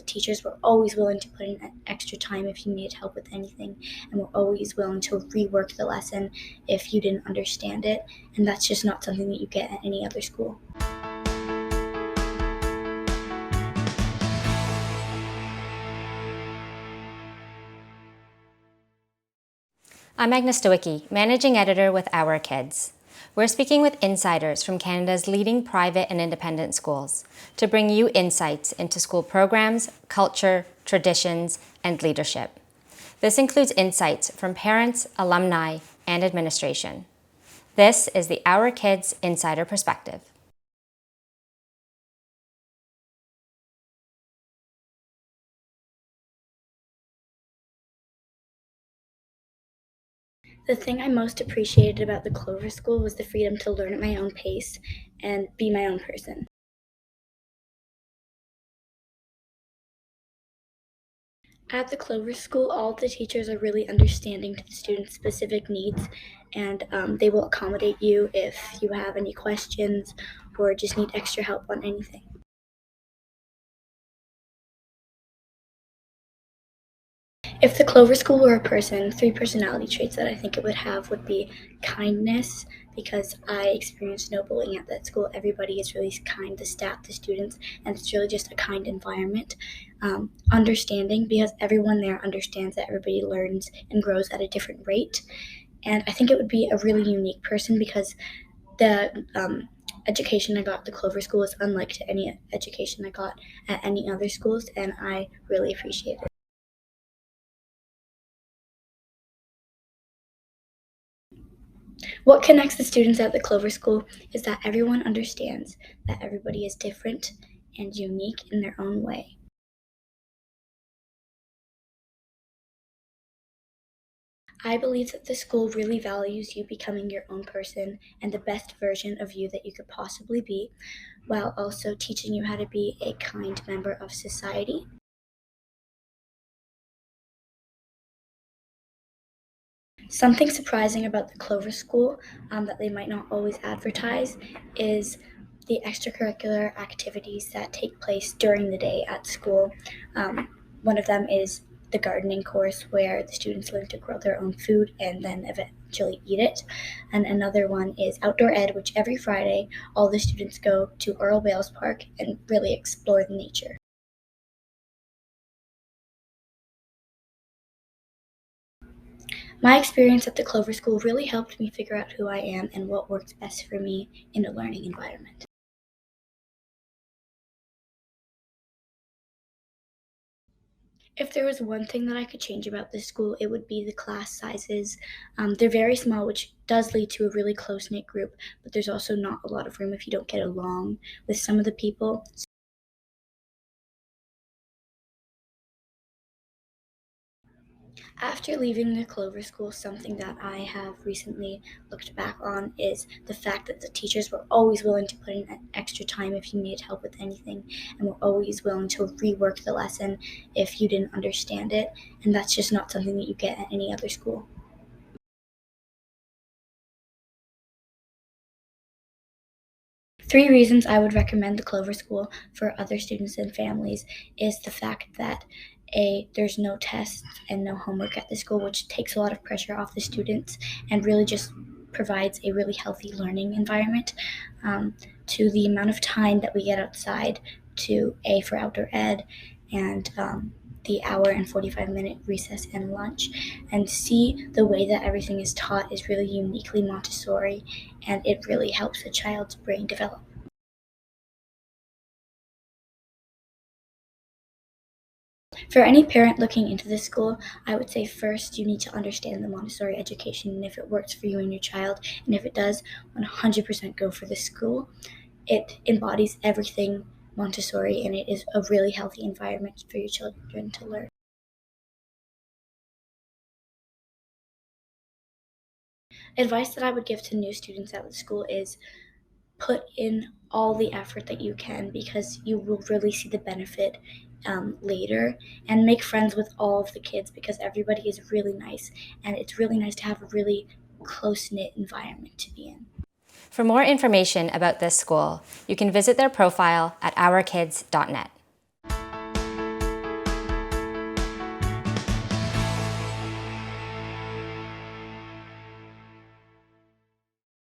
teachers were always willing to put in extra time if you needed help with anything, and were always willing to rework the lesson if you didn't understand it, and that's just not something that you get at any other school. I'm Agnes Stowicki, Managing Editor with Our Kids. We're speaking with insiders from Canada's leading private and independent schools to bring you insights into school programs, culture, traditions, and leadership. This includes insights from parents, alumni, and administration. This is the Our Kids Insider Perspective. The thing I most appreciated about the Clover School was the freedom to learn at my own pace and be my own person. At the Clover School, all of the teachers are really understanding to the students' specific needs, and they will accommodate you if you have any questions or just need extra help on anything. If the Clover School were a person, 3 personality traits that I think it would have would be kindness, because I experienced no bullying at that school. Everybody is really kind, the staff, the students, and it's really just a kind environment. Understanding, because everyone there understands that everybody learns and grows at a different rate. And I think it would be a really unique person, because the education I got at the Clover School is unlike to any education I got at any other schools, and I really appreciate it. What connects the students at the Clover School is that everyone understands that everybody is different and unique in their own way. I believe that the school really values you becoming your own person and the best version of you that you could possibly be, while also teaching you how to be a kind member of society. Something surprising about the Clover School that they might not always advertise is the extracurricular activities that take place during the day at school. One of them is the gardening course, where the students learn to grow their own food and then eventually eat it. And another one is outdoor ed, which every Friday all the students go to Earl Bales Park and really explore the nature. My experience at the Clover School really helped me figure out who I am and what works best for me in a learning environment. If there was one thing that I could change about this school, it would be the class sizes. They're very small, which does lead to a really close-knit group, but there's also not a lot of room if you don't get along with some of the people. After leaving the Clover School, something that I have recently looked back on is the fact that the teachers were always willing to put in extra time if you needed help with anything, and were always willing to rework the lesson if you didn't understand it, and that's just not something that you get at any other school. 3 reasons I would recommend the Clover School for other students and families is the fact that there's no tests and no homework at the school, which takes a lot of pressure off the students and really just provides a really healthy learning environment. To the amount of time that we get outside, to A, for outdoor ed, and the hour and 45-minute recess and lunch, and C, the way that everything is taught is really uniquely Montessori, and it really helps a child's brain develop. For any parent looking into this school, I would say first you need to understand the Montessori education and if it works for you and your child, and if it does, 100% go for this school. It embodies everything Montessori, and it is a really healthy environment for your children to learn. Advice that I would give to new students at the school is put in all the effort that you can, because you will really see the benefit later, and make friends with all of the kids, because everybody is really nice, and it's really nice to have a really close-knit environment to be in. For more information about this school, you can visit their profile at ourkids.net.